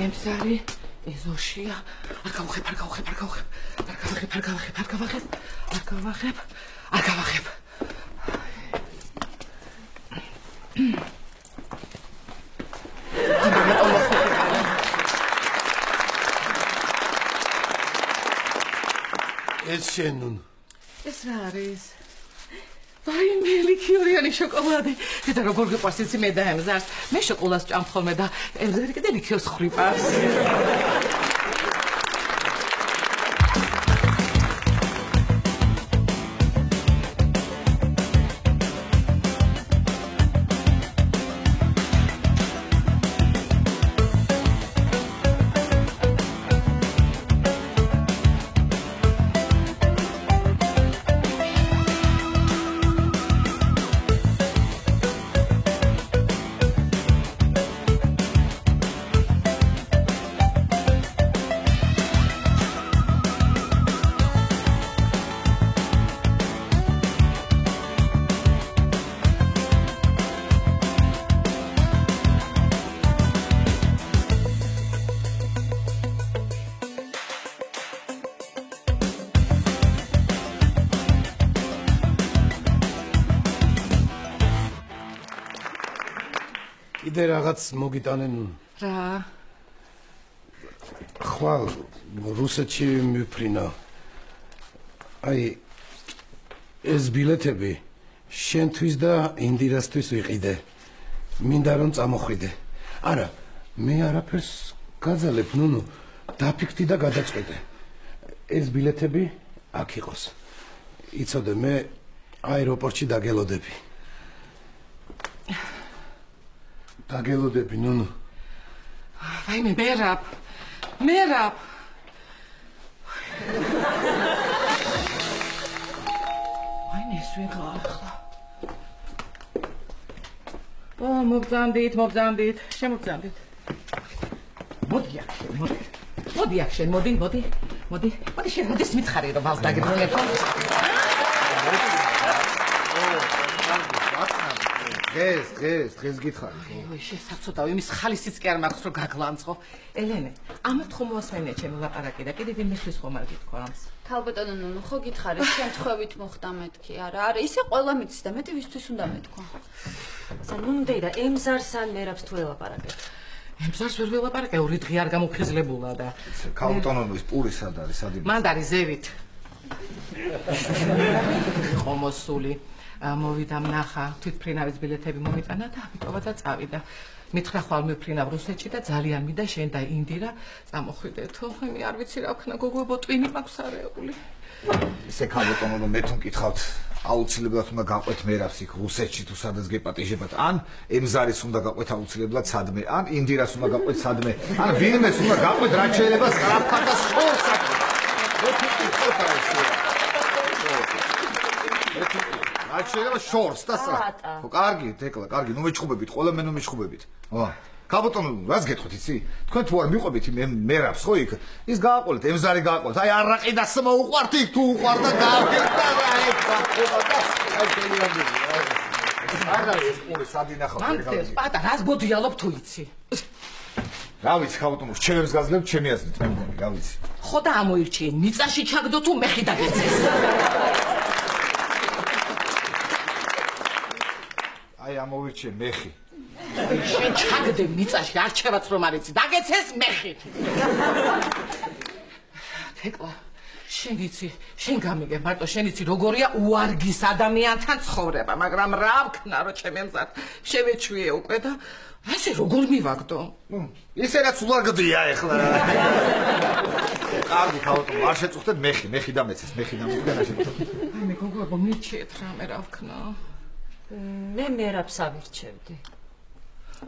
ემსარი ეზოშია. არ გავახებ. ეს შენუნ. ეს რა არის? ვაიმე ლიქიორიანი შოკოლადი. და როგორ გიყვარს იცი მე და ემზარს. მე შოკოლადს ჭამ ხოლმე და ემზარი კიდე ლიქიორს ხრიპავს. კიდე რაღაც მოგიტანენ. რა? ხვალ რუსეთში მიფრინა. აი ეს ბილეთები შენთვის და ინდირასთვის ვიყიდე. მინდა რომ წამოხვიდე. არა, მე არაფერს გაძალებ, ნუნუ, დაფიქრდი და გადაწყვეტე. ეს ბილეთები აქ იყოს. იცოდე, მე აეროპორტში დაგელოდები. დაგელოდები, ნუნუ. ვაიმე, მერაბ. ვაიმე, ეს ვიღაა ახლა. მოგზანდით. შემოგზანდით. მოდი აქ შენ, მოდი. შენ როდის მითხარი რომ ვალს დაგებრუნებ? დღეს გითხარი. ოი, შესაძლოა იმის ხალისიც კი არ მაქვს რომ გაგლანწყო. ელენე, ამათ ხომ მოასმენია ჩემი ლაპარაკი და კიდევ ვინმესთვის ხომ არ გითქვამს? ქალბატონო ნუნუ, ხო გითხარით, შემთხვევით მოხდა მეთქი, არა, ისე ყველა მიცის და მეტი ვისთვის უნდა მეთქვა. ნუნდეი და ემზარს ან მერაბს თუ ელაპარაკეთ? ემზარს ვერ ველაპარაკე, 2 დღე არ გამოფხიზლებულა და ქალბატონო ის პური სად არის, სად იმის? მანდ არის ზევით. ხომოსული მოვიდა ნახა, თვითფრინავის ბილეთები მომიტანა და აბიტოვა და წავიდა. მითხრა ხვალ მიფრინავ რუსეთში და ძალიან მინდა შენ და ინდირა წამოხვიდეთო. მე არ ვიცი რა ვქნა, გოგოებო ტვინი მაქვს არეული. ისე ქალბატონო მე თუ მკითხავთ, აუცილებლად უნდა გაყვეთ მერაბს იქ რუსეთში თუ სადაც გეპატიჟებათ, ან ემზარის უნდა გაყვეთ აუცილებლად სადმე, ან ინდირას უნდა გაყვეთ სადმე, ან ვინმეს უნდა გაყვეთ რაც შეიძლება სწრაფად შორს აქ. რაც შეიძლება შორს და სწრაფად. ხო, კარგი, თეკლა, კარგი, ნუ მეჩხუბებით, ყველა მე ნუ მეჩხუბებით. ვა. ქალბატონო, რას გეტყვით იცი? თქვენ თუ არ მიყვებით მერაბს ხო იქ? ის გააყოლეთ, ემზარი გააყოლეთ. აი არაყი და სმა უყვართ იქ თუ უყვართ და გააყოლეთ. არა ეს პური სადინახავთ მანტეს პატა რას გოდიალობ თუ იცი? რა ვიცი ქალბატონო, ჩემს გაზლებთ ჩემი აზრით მე მგონი, რა ვიცი. ხო და ამოირჩიე, მიწაში ჩაგდო თუ მეხი დაგეცეს. აი ამოვირჩიე მეხი. შენ ჩაგდე მიწაში, არჩევაც რომ არ იცი, დაგეცეს მეხი. თეკლა, შენ იცი, შენ გამიგე, მარტო შენ იცი როგორია უარგის ადამიანთან ცხოვრება, მაგრამ რა ვქნა რომ ჩემი მზარდ შევეჩვიე უკვე და ასე როგორ მივაგდო? ისე რაც უარგდია ეხლა. კარგი ქალბატონო, არ შეწუხდეთ მეხი დამეცეს, მეხი დამეცეს. აი მე გოგოებო მიჩიეთ რამე რა ვქნა. მე მერაბს ავირჩევდი.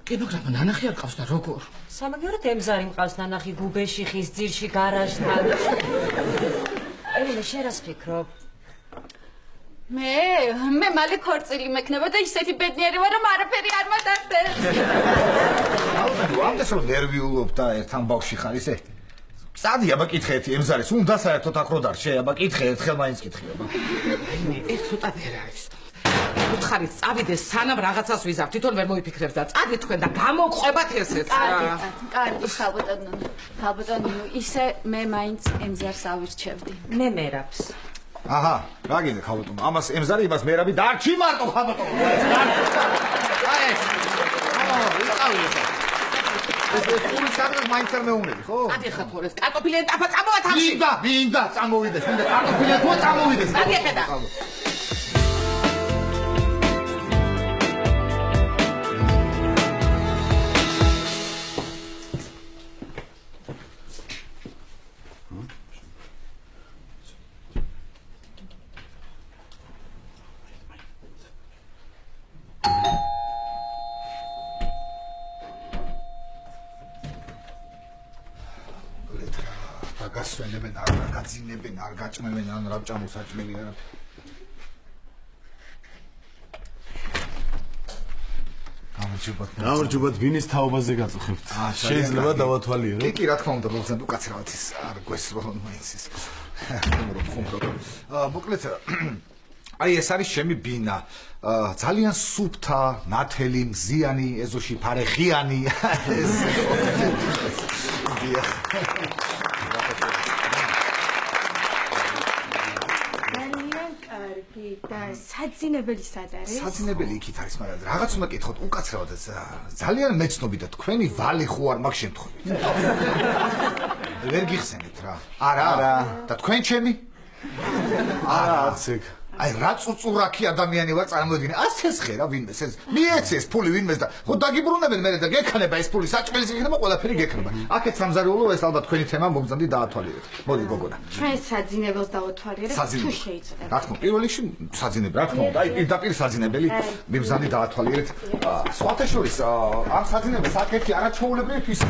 კი, მაგრამ ნანახი არ ყავს და როგორ? სამაგიეროდ ემზარი მყავს ნანახი გუბეში, ხის ძირში, გარაჟთან. ელენე, შენ რას ფიქრობ? მე მალე ქორწილი მექნება და ისეთი ბედნიერი ვარ რომ არაფერი არ მატარდეს. ამდენს რომ ნერვიულობ და ერთთან ბავში ხარ ისე? სადი აბა კითხეთ ემზარის, უნდა საერთოდ აქ რო დარჩე, აბა კითხე, ერთხელ მაინც კითხე აბა. ეს ცოტა ვერ არის. უთხარით წავიდეს სანამ რაღაცას ვიზავ თვითონ ვერ მოიფიქრებს და წადი თქვენ და გამოგყვებათ ესეც კარგი ხალბატონო ისე მე მაინც ემზარს ავირჩევდი მე მერაბს აჰა რა გინდა ხალბატონო ამას ემზარი იმას მერაბი დარჩი მარტო ხალბატონო აი ეს ეს პური სადღაც მაინც არ მეუნები ხო? ადი ხა თორეს კარტოფილიან ტაფა წამოვა თავში მინდა წამოვიდეს მინდა კარტოფილიან თუ წამოვიდეს ადი ხედა გასვენებენ არ გაგძინებენ არ გაჭმევენ ან რა ჭამოსაჭმელი არა გამარჯობათ ვინის თაობაზე გაწუხებთ შეიძლება დავათვალიერო კი რა თქმა უნდა მოგზანდ უკაცრავად ის არ გვესროლ მაინც ის მოკლედ აი ეს არის ჩემი ბინა ძალიან სუფთა ნათელი მზიანი ეზოში ფარეხიანი ეს და საძინებელი სად არის? საძინებელი იქით არის, მაგრამ რაღაც უნდა კითხოთ უკაცრავად ძალიან მეცნობი და თქვენი ვალი ხო არ მაგ შემთხვევით. ვერ გიხსენეთ რა. არა. და თქვენ ჩემი? არა, არც ეგ. აი რა წუწურაკი ადამიანი ვარ წარმოედგინე. ასეს ხერა ვინმეს ეს. მიეცეს ფული ვინმეს და ხო დაგიბრუნებენ მე და გექნება ეს ფული საჭმელის იქნება ყველაფერი გექნება. აქეთ სამზარეულო ეს ალბათ თქვენი თემა მოგზანდი დაათვალიერეთ. მოდი გოგონა. ჩვენ საძინებელს დავათვალიერეთ თუ შეიძლება. რა თქმა უნდა, პირველ რიგში საძინებელი, რა თქმა უნდა, აი პირდაპირ საძინებელი მიგზანდი დაათვალიერეთ. სხვათა შორის ამ საძინებელს აქ ერთი არაჩვეულებრივი ფისი.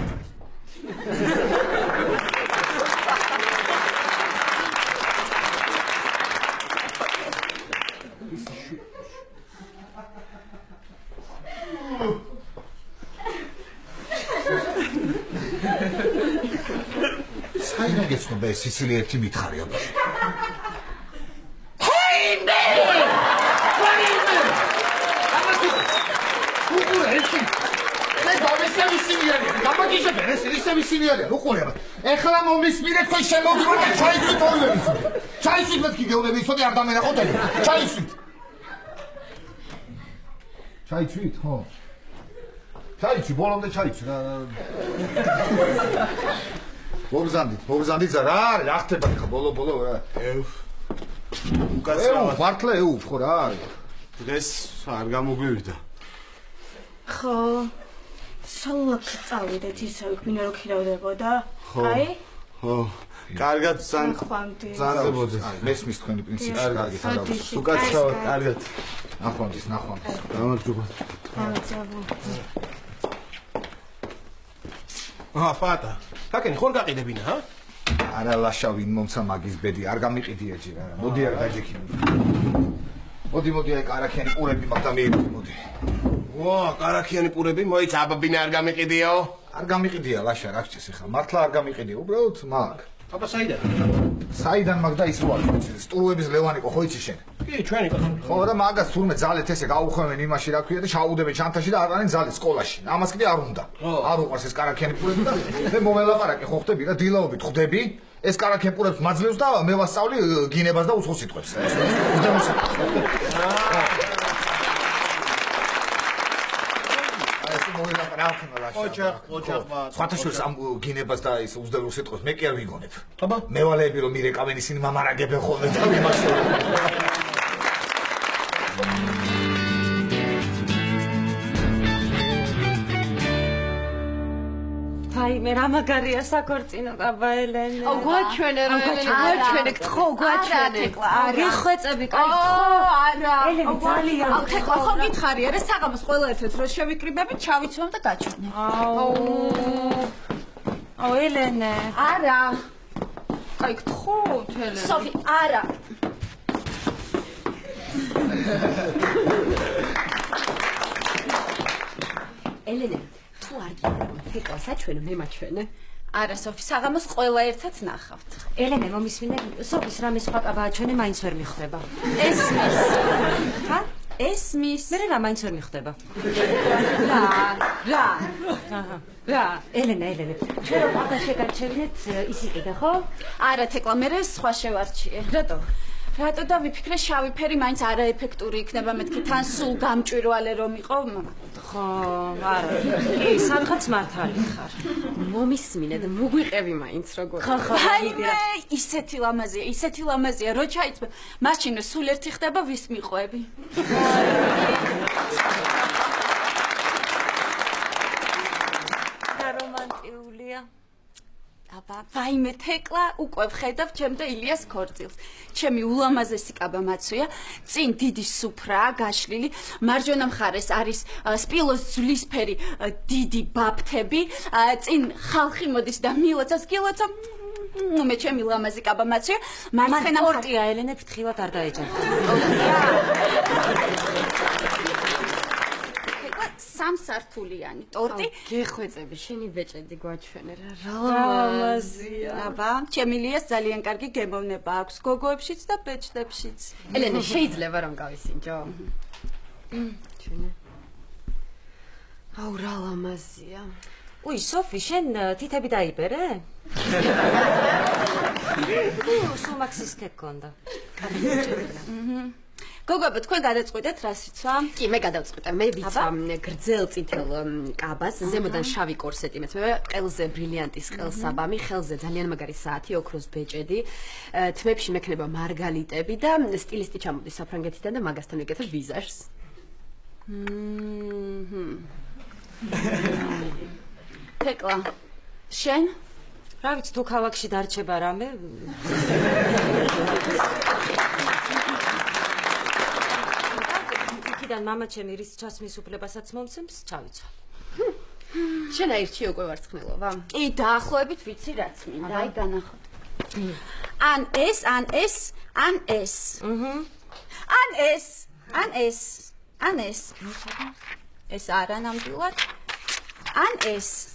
საიდან გეცნობა ეს სიცილი ერთი მითხარი აბაში? ჰეინდე! ეხლა მომისმინეთ თქვენ შემოგიყვანეთ ჩაიცვით ორივე. ჩაიცვით მეთქი გეუბნები ისოდი არ დამენახოთ. ჩაიცვით. ჩაიცვით, ხო? ჩაიცვი, ბოლომდე ჩაიცვი რა. მოგზანდით რა არის? რა ხდება ხა ბოლო რა? უკაცრავად. მართლა ეუფ ხო რა არის? დღეს არ გამოგვივიდა. ხო. სოლაკ წავიდეთ ისე ვიქნა რომ ხირავდებოდა. აი? ხო. კარგად ზანდებოდი. მესმის თქვენი პრინციპი კარგით არა. უკაცრავად, კარგად. ნახვამდის. გამარჯობათ. პატა. თაკენი ხომ გაყიდებინა, ჰა? არა ლაშა ვინ მომცა მაგის ბედი არ გამიყიდია ჯერ არა. მოდი არ დაჯექინო. მოდი აი კარაქიანი პურები მაგ და მიიღო მოდი. ვა, კარაქიანი პურები მოიცა აბაბინა არ გამიყიდიაო? არ გამიყიდია ლაშა რა გჭირს ახლა მართლა არ გამიყიდია უბრალოდ მაგ. აბა საიდან? საიდან მაგ და ის ვარ სტურუების ლევანიკო ხო იცი შენ? კი, ჩვენი კაცო. ხო და მაგას თურმე ძალეთ ესე გაუხვევენ იმაში რა ქვია და ჩაუდებენ ჩანთაში და არ არიან ძალით სკოლაში. ამას კიდე არ უნდა. არ უყვარს ეს კარაქიანი პურები და მე მომელაპარაკე ხო ხდები რა დილაობით ხდები. ეს კარაქიანი პურებს მაძლევს და მე ვასწავლი გინებას და უცხო სიტყვებს. ოჯახმა სხვათა შორის ამ გინებას და ის უზდევრო სიტყვებს მე კი არ ვიგონებ. აბა მევალეები რომ მირეკავენ ისინი მამარაგებენ ხოლმე და იმასო. აი მე რა მაგარია საქორწინო აბა ელენე. აუ გვაჩვენე რა გვაჩვენე ხო გვაჩვენე. გიხვეწები კაი ხო არა ელენე ძალიან აუ თეკლა ხო გითხარი არა საღამოს ყველა ერთად რო შევიკრიბებით ჩავიცვამ და გაჩვენე. აუ ელენე არა აი გთხოვთ ელენე. სოფი არა ელენე თუ არ თეკლა საჩვენო მე მაჩვენე. არა სოფი საღამოს ყველა ერთად ნახავთ. ელენე მომისმინე სოფის რამე სხვა კაბაა ჩვენი მაინც ვერ მიხვდება. ეს ხა ესმის. მე რა მაინც ვერ მიხდება. რა? ელენა, ჩვენ რომ აღარ შეგარჩევინეთ ის იყიდა, ხო? არა, თეკლა, მე სხვა შევარჩიე. რატო და ვიფიქრე შავი ფერი მაინც არაეფექტური იქნება, მეთქი თან სულ გამჭვირვალე რომ იყო. ხო, არა. კი, სადღაც მართალი ხარ. მომისმინე და მოგვიყევი მაინც როგორ. ხო, აიმე, ისეთი ლამაზია, რო ჩაიცმე, მაშინ სულ ერთი ხდება ვის მიყვები. და რომანტიულია. აბა, ვაიმე თეკლა, უკვე ვხედავ ჩემ და ილიას ქორწილს. ჩემი ულამაზესი კაბა მაცვია, წინ დიდი სუფრაა გაშლილი, მარჯვენა მხარეს არის სპილოს ძვლისფერი დიდი ბაფთები, წინ ხალხი მოდის და მილოცავს, გილოცა. მე ჩემი ლამაზი კაბა მაცვია, მარცხენა პორტია ელენე ფრთხილად არ დაეჯახა. სამსართულიანი ტორტი. გეხვეწები, შენი ბეჭედი გვაჩვენე რა. ლამაზია. აბა, ჩემი ლიას ძალიან კარგი გემოვნება აქვს გოგოებშიც და ბეჭდებშიც. ელენე, შეიძლება რომ გავისინჯო? ჩვენე. აუ რა ლამაზია. უი, სოფი, შენ თითები დაიბერე? სულ მაქსის ქეკონდა. გოგოებო, თქვენ გადაწყვეტეთ რა სიცვა? კი, მე გადავწყვიტე. მე ვიცა გრძელ წითელ კაბას, ზემოდან შავი კორსეტი მეცმება, ყელზე ბრილიანტის ყელსაბამი, ხელზე ძალიან მაგარი საათი, ოქროს ბეჭედი, თმებში მექნება მარგალიტები და სტილისტი ჩამოდის საფრანგეთიდან და მაგასთან ვიკეთებ ვიზაჟს. თეკლა, შენ? რა ვიცი, თუ ქალაქში დარჩება რამე? იქიდან მამა ჩემი რის ჩასმის უფლებასაც მომცემს, ჩავიცვა. შენ აირჩი უკვე ვარცხნილობა? კი, დაახლოებით ვიცი რაც მინდა. აი, განახოთ. ან ეს. ან ეს. ეს არა ნამდვილად. ან ეს.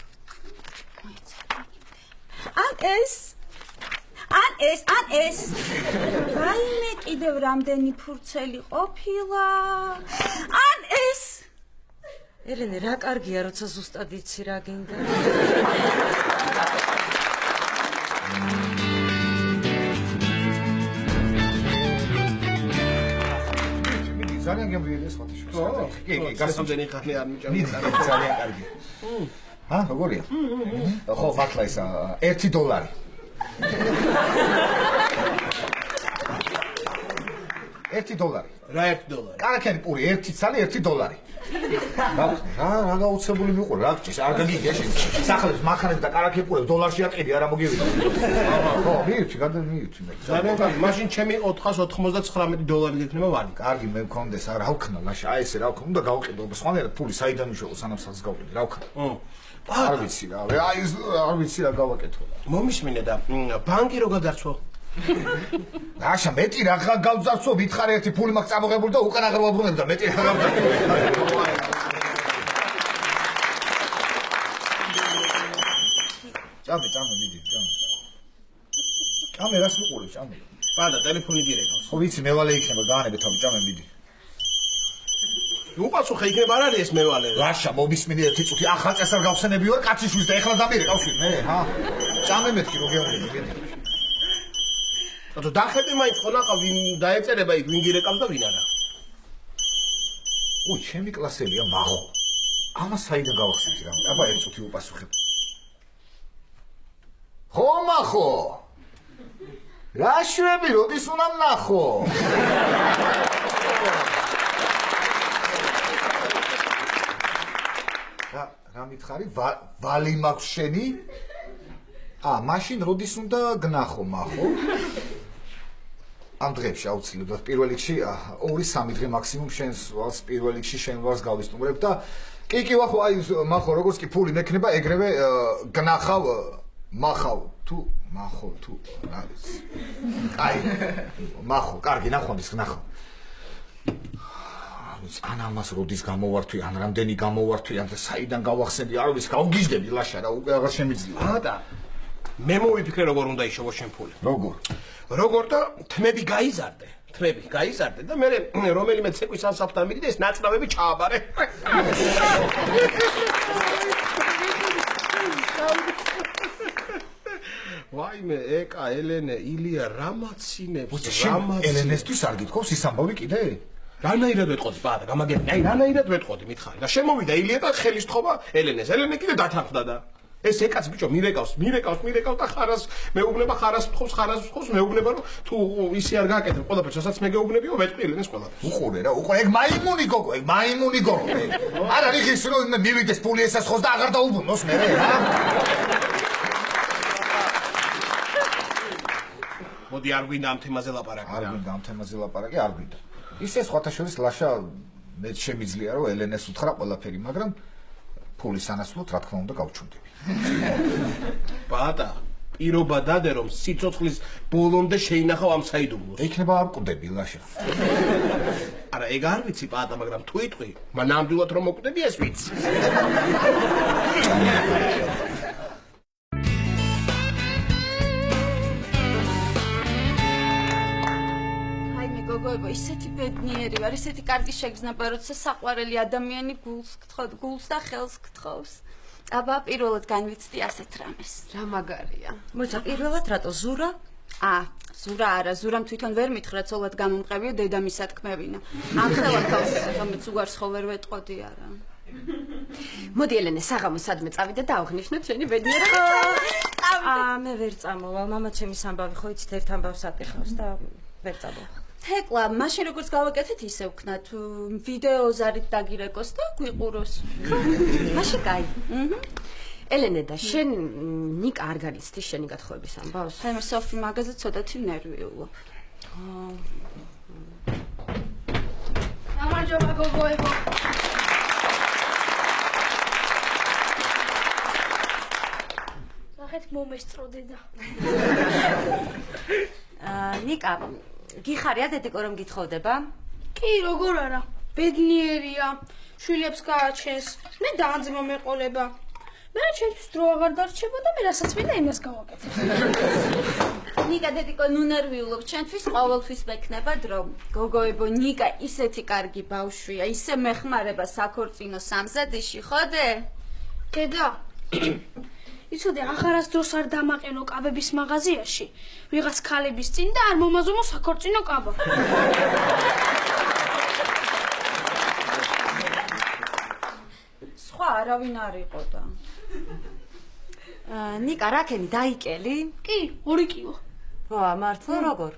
რაიმე კიდევ რამდენი ფურცელი ყოფილა. ან ეს. ელენე, რა კარგია, როცა ზუსტად იცი რა გინდა. ძალიან გემრიელი ეს ფოტოშოპი. კი, გასამდენი ხანი არ მიჭამდა. ძალიან კარგი. როგორია? ხო, მართლა ისა $1. $1. რა $1? კარაქიანი პური, 1 ცალი $1. რა გაუცებული მიყურე, რა გჭირს, არ გაგიგია შენ. სახლებს, მანქანებს და კარაქიანი პურებს დოლარში აყიდი, არა მოგივიდა. ხო, მივიჩი, გადამივიჩი მე. ძალიან კარგი, მაშინ ჩემი $499 გექნება ვალი. კარგი, მე მქონდეს, რა ვქნა, ლაშა, აი ესე რა ვქნა, უნდა გავყიდო, სხვანაირად ფული საიდან მიშოყო, სანამ სახლს გავყიდი, რა ვქნა. არ ვიცი რა, აი არ ვიცი რა გავაკეთო. მომისმინე და ბანკი რო გადარცვო. რაშა მეტი რა გავძარცო, ვითხარ ერთი ფული მაქვს წამოღებული და უკან აღარ ვაბრუნებ და მეტი რა გავძარცო. ჭამე, მიდი, ჭამე. ჭამე რას მიყურებ, ჭამე. პადა ტელეფონი გირეკავს. ხო ვიცი, მევალე იქნება, გაანებე თავი, ჭამე, მიდი. უპასუხე იქნება არ არის ეს მევალე. რაშა, მომისმინე ერთი წუთი, ახალ წესს არ გავხსენები ვარ, კაციშვილს და ეხლა დამირეკავს მე, ჰა? ჭამე მეთქი რო გეუბნები, მიდი. თუ დახედე მაინც ხონაყა ვინ დაეწერება იქ ვინ გირეკავს და ვინ არა. უი, ჩემი კლასელია მახო. ამას საიდან გავახსენე რა? აბა ერთ წუთი უპასუხებ. ხო მახო. რა შვები, როდის უნდა ნახო? რა მითხარი? ვალი მაქვს შენი? მაშინ როდის უნდა გნახო მახო? ამ დღეებში აუცილებლად პირველ რიგში 2-3 დღე მაქსიმუმ შენს ვალს პირველ რიგში შენ ვალს გავისტუმრებ და კი ვახო აი მახო როგორც კი ფული მექნება ეგრევე გნახავ მახავ თუ რა არის აი მახო კარგი ნახვამდის გნახავ ან ამას როდის გამოვართვი ან რამდენი გამოვართვი ან საიდან გავახსენდი არ ვიცი გავგიჟდები ლაშა რა უკვე აღარ შემიძლია და მე მოვიფიქრე როგორ უნდა იშოვო შენ ფული როგორ და თმები გაიზარდე თრები გაიზარდე და მე რომელიმე ცეკვის ანსამბლთან მიდიდე ეს ნაწნავები ჩააბარე. ვაიმე, ეკა, ელენე, ილია, რამაცინებს, ელენესთვის არ გითხოვს ის ამბავი კიდე? რანაირად ვეტყოდი პაატა, გამაგებინე, აი რანაირად ვეტყოდი, მითხარი. და შემოვიდა ილია და ხელის თხოვა ელენეს. ელენე კიდე დათანხმდა და ეს ეკაც ბიჭო მირეკავს და ხარას მეუბნება, ხარას თხოვს, მეუბნება რომ თუ ისე არ გააკეთებ ყველაფერს, რასაც მე გეუბნებიო, ვეტყვი ელენეს ყველაფერს. უყურე რა, უყურე, ეგ მაიმუნი გოგო. არ არის ის რომ მივიდეს პული ესასხოს და აღარ დაუბრუნოს მე რა. მოდი არ გვინდა ამ თემაზე ლაპარაკი. არ გვინდა. ისე სხვათა შორის ლაშა მე შემიძლია რომ ელენეს უთხრა ყველაფერი, მაგრამ ფულის ანასვლოდ რა თქმა უნდა გავჩუნდები. პაატა, პირობა დადე რომ სიცოცხლის ბოლომდე შეინახავ ამ საიდუმლოს. იქნება არ კვდები ლაშა. არა, ეგ არ ვიცი პაატა, მაგრამ თუ იტყვი, მან ნამდვილად რომ მოკვდები ეს ვიცი. გოგოებო, ისეთი ბედნიერი ვარ, ისეთი კარგი შეგრძნება, როცა საყვარელი ადამიანი გულს და ხელს გთხოვს. აბა, პირველად განვიცდი ასეთ რამეს. რა მაგარია. მოიცა, პირველად რატო ზურა? ზურა არა, ზურამ თვითონ ვერ მითხრა, ცოლად გამომყევიო დედამისად კმევინა. ამ ხელათავს, რომელიც უგარს ხო ვერ ვეტყოდი არა. მოდი ელენე, საღამო სადმე წავიდე და ავღნიშნოთ შენი ბედნიერება. მე ვერ წამოვალ, მამა ჩემის ამბავი ხო იცით ერთ ამბავს ატეხავს და ვერ წამოვალ. თეკლა, მაშინ როგორც გავაკეთეთ ისე ვქნათ, ვიდეო ზარით დაგირეკოს და გვიყუროს. მაშინ კაი. ელენე და შენ ნიკა არ განიცდი შენი გათხოვების ამბავს? მე სოფი მაგაზე ცოტათი ნერვიულობ. გამარჯობა გოგოებო. სახეთ მომესწროდე და. ნიკა, გიხარია დედიკო რომ გითხოვდება? კი, როგორ არა. ბედნიერია. შვილებს გააჩენს. მე დაანძმა მეყოლება. მე ჩემთვის დრო აღარ დარჩება და მე რასაც მინდა იმას გავაკეთებ. ნიკა დედიკო ნუ ნერვიულობ, ჩემთვის ყოველთვის მექნება დრო. გოგოებო, ნიკა ისეთი კარგი ბავშვია, ისე მეხმარება საქორწინო სამზადიში, ხოდე? დედა. იცოდე, აღარასდროს არ დამაყენო კაბების მაღაზიაში. ვიღაც ქალების წინ და არ მომაზომო საქორწინო კაბა. სხვა არავინ არ იყო და. ნიკა, რაკენი დაიკელი? კი, 2 კილო. მართლა როგორ?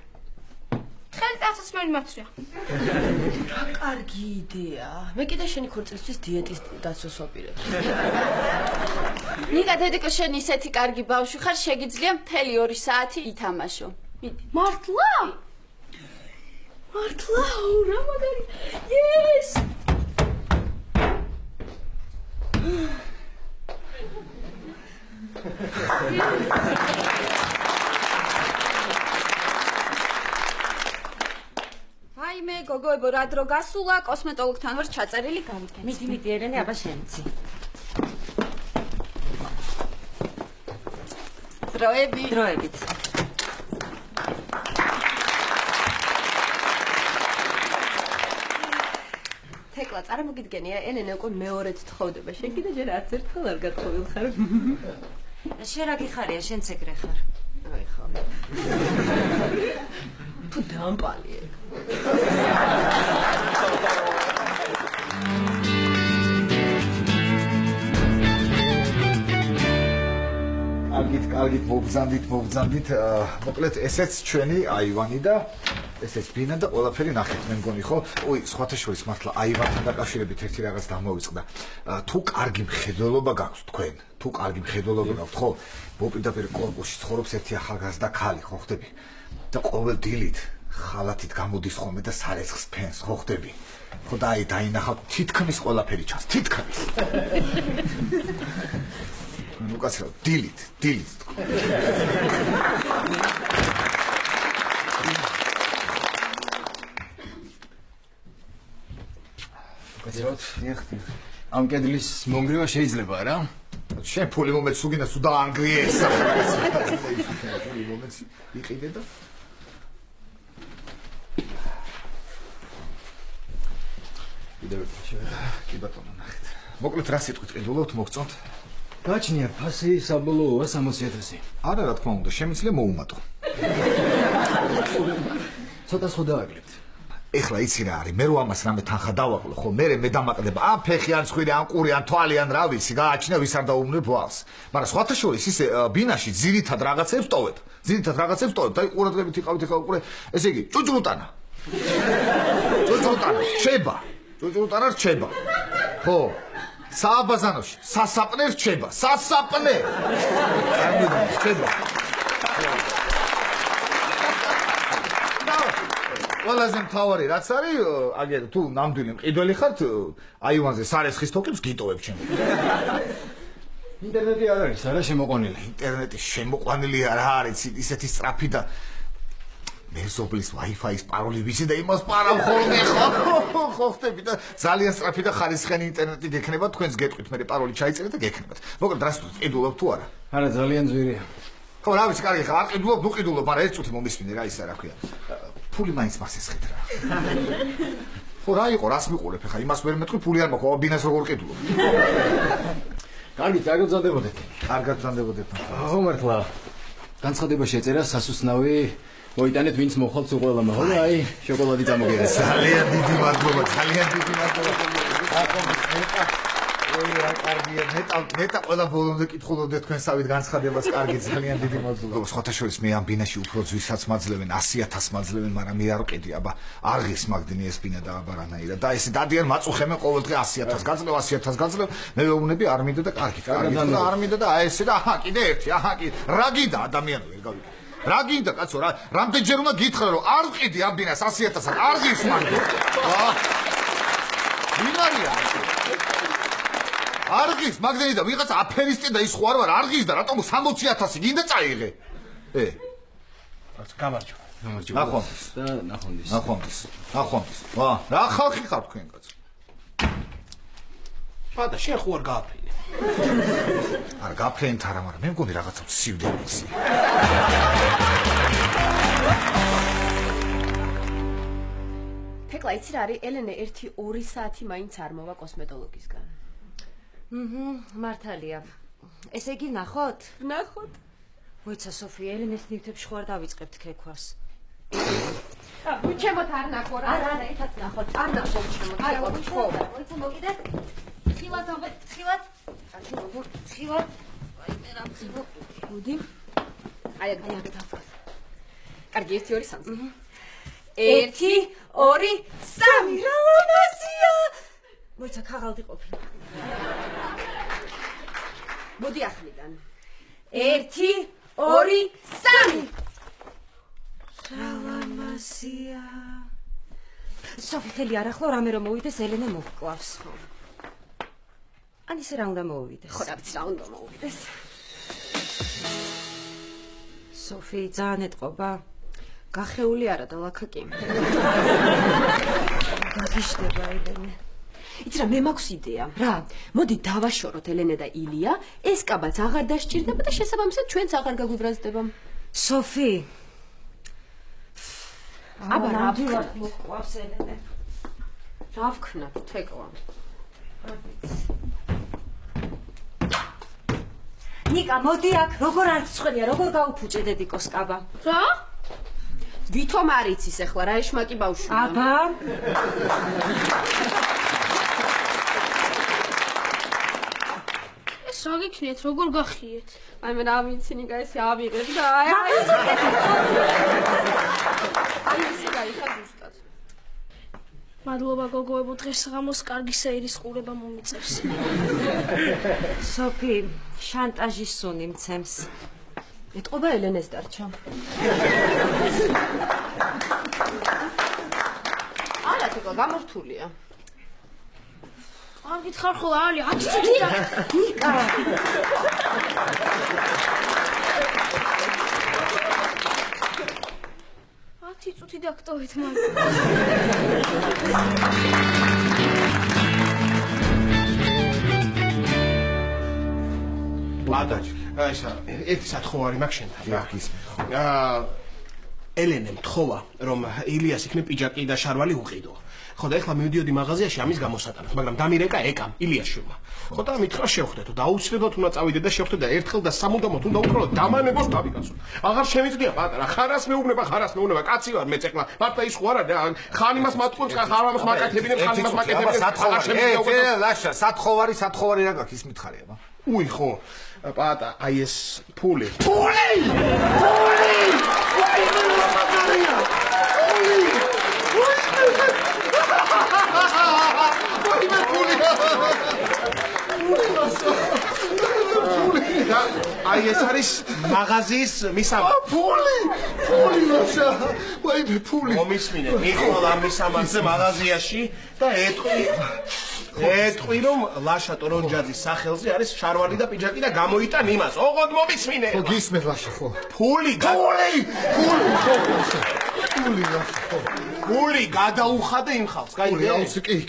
ხელი დასაცმელი მაცვია. რა კარგი იდეა. მე კიდე შენი ქორწილისთვის დიეტის დაცვას ვაპირებ. ნიკა დედიკო, შენ ისეთი კარგი ბავშვი ხარ, შეგიძლია მთელი 2 საათი ითამაშო. მართლა? რა მაგარი. Yes! ვაიმე, გოგოებო, რა დრო გასულა, კოსმეტოლოგთან ვარ ჩაწერილი გამიგე. მიდი, ელენე, აბა შენიცი. დროებით. თეკლა, წარმოგიდგენია, ელენე უკვე მეორედ თხოვდება. შენ კიდე ჯერ არც ერთხელ არ გათხოვილ ხარ. შენ რა გიხარია, შენც ეგრე ხარ. აი ხო. თუ დამპალია. კარგით მოგზანდით. მოკლედ ესეც ჩვენი აივანი და ესეც ბინა და ყველაფერი ნახეთ, მე მგონი ხო? ოი, სხვათა შორის მართლა აივანთან დაკავშირებით ერთი რაღაც დამოვიწყდა. თუ კარგი მხედველობა გაქვთ თქვენ, ხო? მოპირდაპირ კორპუსში ცხოვრობს ერთი ახალგაზრდა ქალი, ხო ხდები? და ყოველ დილით ხალათით გამოდის ხოლმე და სარეცხს ფენს, ხო ხდები? ხო და აი დაინახავთ თითქმის ყველაფერი ჩანს, თითქმის. ну кაცრავ დილით კაცრავთ ამ კედლის მონგრევა შეიძლება რა შენ ფული მომეც უგინდა სულ დაანგრიე ეს მომეც იყიდე და კიდევ ერთხელ შევედა. კი ბატონო, ნახეთ. მოკლედ რა სიტყვით ყიდულობთ, მოგწონთ? გაჩნია ფასი საბოლოოა 60,000. არა, რა თქმა უნდა, შემიძლია მოუმატო. ცოტა სხვა დავაგლებთ. ეხლა იცი რა არის, მე რო ამას რამე თანხა დავაყლო, ხო, მე დამაკდება ან ფეხი, ან ცხვირი, ან ყური, ან თვალი, ან რა ვიცი, გააჩინა ვის არ დაუმნებ ვალს. მაგრამ სხვათა შორის ისე ბინაში ძირითად რაღაცებს ტოვებ. აი ყურადღებით იყავით ეხლა უყურე, ესე იგი, ჭუჭრუტანა. ჭუჭრუტანა რჩება. ხო. სააბაზანოში, სასაპნე რჩება, სასაპნე. რჩება. ყველაზე მთავარი რაც არის, აგერ თუ ნამდვილი მყიდველი ხართ, აივანზე სარესხის თოკებს გიტოვებ ჩემი. ინტერნეტი არ არის, არა შემოყვანილი. ინტერნეტი შემოყვანილი არა არის, ისეთი სწრაფი და მე სოფლის Wi-Fi-ის პაროლი ვიცი და იმას პარავ ხოლმე ხო ხტები და ძალიან სწრაფი და ხარისხიანი ინტერნეტი გექნება, თქვენს გეტყვით, მე პაროლი ჩაიწერეთ და გექნებათ. მოკლედ რას ყიდულობ თუ არა? არა, ძალიან ძვირია. ხო, რა ვიცი, კარგი ხარ, არ ყიდულობ, ნუ ყიდულობ, მაგრამ ეს წუთი მომისმინე რა ისა რა ქვია. ფული მაინც მას ესხეთ რა. ხო, რა იყო, რას მიყურებ ხა, იმას ვერ მეტყვი, ფული არ მაქვს, ბინას როგორ ყიდულობ. კარგი, დაგრძელდებოდეთ. კარგად გრძელდებოდეთ. ხო, მართლა. განცხადება შეწერა სასუსნავი მოიტანეთ ვინც მოხალთ უყველამა, ხო და აი, შოკოლადი წამოგიღეთ. ძალიან დიდი მადლობა, ძალიან დიდი მადლობა. რა კარგია, მეტა ყველა ბოლომდე კითხულობდე თქვენსავით განცხადებას, კარგი, ძალიან დიდი მადლობა. სხვათა შორის მე ამ ბინაში უფრო ძვისაც მაძლევენ, 100,000 მაძლევენ, მაგრამ მე არ ვყიდი, აბა არღის მაგდენი ეს ბინა და აბა რანაირად. და ესე დადიან მაწუხემენ ყოველდღე 100,000 გაძლევ, 100,000 გაძლევ, მე ვეუბნები არ მინდა და კარგი, არ მინდა და აი ესე და აჰა, კიდე ერთი, აჰა, რა გინდა ადამიანი ვერ გავიგე. რა გინდა კაცო, რამდენჯერ უნდა გითხრა რომ არ ვყიდი ამ ბინას 100,000-ად, არღის მაგდე. ვინარია? არღის მაგდენი და ვიღაცა აფერისტი და ის ხო არ ვარ არღის და რატომ 60,000 გინდა წაიღე? გამარჯობა. ნახვამდის. და ნახვამდის. ნახვამდის. ვა, რა ხალხი ხარ თქვენ კაცო? პატა, შენ ხო არ გააფრინე? არ გაფრენთ არა, მაგრამ მე მგონი რაღაცა ცივდება ისი. თეკლა იცი რა არის, ელენე 1-2 საათი მაინც არ მოვა კოსმეტოლოგისგან. მართალია. ესე იგი ნახოთ? ნახოთ. მოიცა სოფია, ელენეს ნივთებში ხო არ დავიწყებთ ქექვას. ჩემოთ არ ნახო რა. არა, ეთაც ნახოთ. არ ნახო ჩემოთ. აი, ხო. მოიცა მოგიდე. თხილად. აი, მე რა ხიბო. მოდი. აი, დავხო. კარგი, 1-2 3. 1-2 3. რა ლამაზია. მოიცა ქაღალდი ყოფილა. მოდი ახლიდან. 1-2 3. რა ლამაზია. სოფი ხელი არ ახლა რამე რომ მოვიდეს ელენე მოგკლავს. ან ისე რა უნდა მოვიდეს? ხო, რა ვიცი რა უნდა მოვიდეს. სოფი ძალიან ეტყობა. გახეული არა და ლაქაკი. გაგიშდება ელენე. იცი რა, მე მაქვს იდეა. რა? მოდი დავაშოროთ ელენე და ილია, ეს კაბაც აღარ დასჭირდება და შესაბამისად ჩვენც აღარ გაგვიბრაზდება. სოფი. აბა რა ვქნათ მოყვავს ელენე. რა ვქნათ, თეკლა. ნიკა, მოდი აქ, როგორ არ წხვენია, როგორ გაუფუჭე დედიკოს კაბა. რა? ვითომ არ იცის ახლა რა ეშმაკი ბავშვია. აბა. ეს რა გიქნიეთ, როგორ გახიეთ? აი მე რა ვიცი ნიკა ესე ავიღებ და აი ესე გაიხარ ზუსტად. მადლობა გოგოებო, დღეს ღამოს კარგი სეირის ყურება მომიწევს. სოფი, შანტაჟის სუნი მცემს. ეტყობა ელენეს დარჩა. არა, თქო, გამორთულია. არ გითხარ ხო ალი, 10 წუთი და ნიკა. წუთი დაგტოვეთ მაგ. ბადაჭ, ესა, ერთი სათხოვარი მაქვს შენთან. რა გისმენ? ელენემ თხოვა, რომ ილიას იქნებ პიჯაკი და შარვალი უყიდო. ხო და ეხლა მივდიოდი მაღაზიაში ამის გამოსატანად, მაგრამ დამირეკა ეკამ ილიაშვილმა. ხო და მითხრა შევხვდეთო და აუცილებლად უნდა წავიდე და შევხვდე და ერთხელ და სამუდამოდ უნდა უბრალოდ დამანებოს დავიკაცო. აღარ შემიძლია პატარა, ხარას მეუბნება, კაცი ვარ მეც ეხლა. მართლა ის ხო არა, ხან იმას მატყობს, ხან ამას მაკეთებინებ, ხან იმას მაკეთებინებ. ლაშა, სათხოვარი რა გაქვს ის მითხარია, ბა. უი ხო, პატა, აი ეს ფული. აი ეს არის მაღაზიის მისამართი. ფული ლაშა. ვაიმე ფული. მომისმინე, მიყოლ ამ მისამართზე მაღაზიაში და ეტყვი რომ ლაშა ტორონჯაძის სახელზე არის შარვალი და პიჯაკი და გამოიტან იმას. ოღონდ მომისმინე. ხო გისმენ ლაშა ხო. ფული გადაუხადე იმ ხალხს, გაიგე?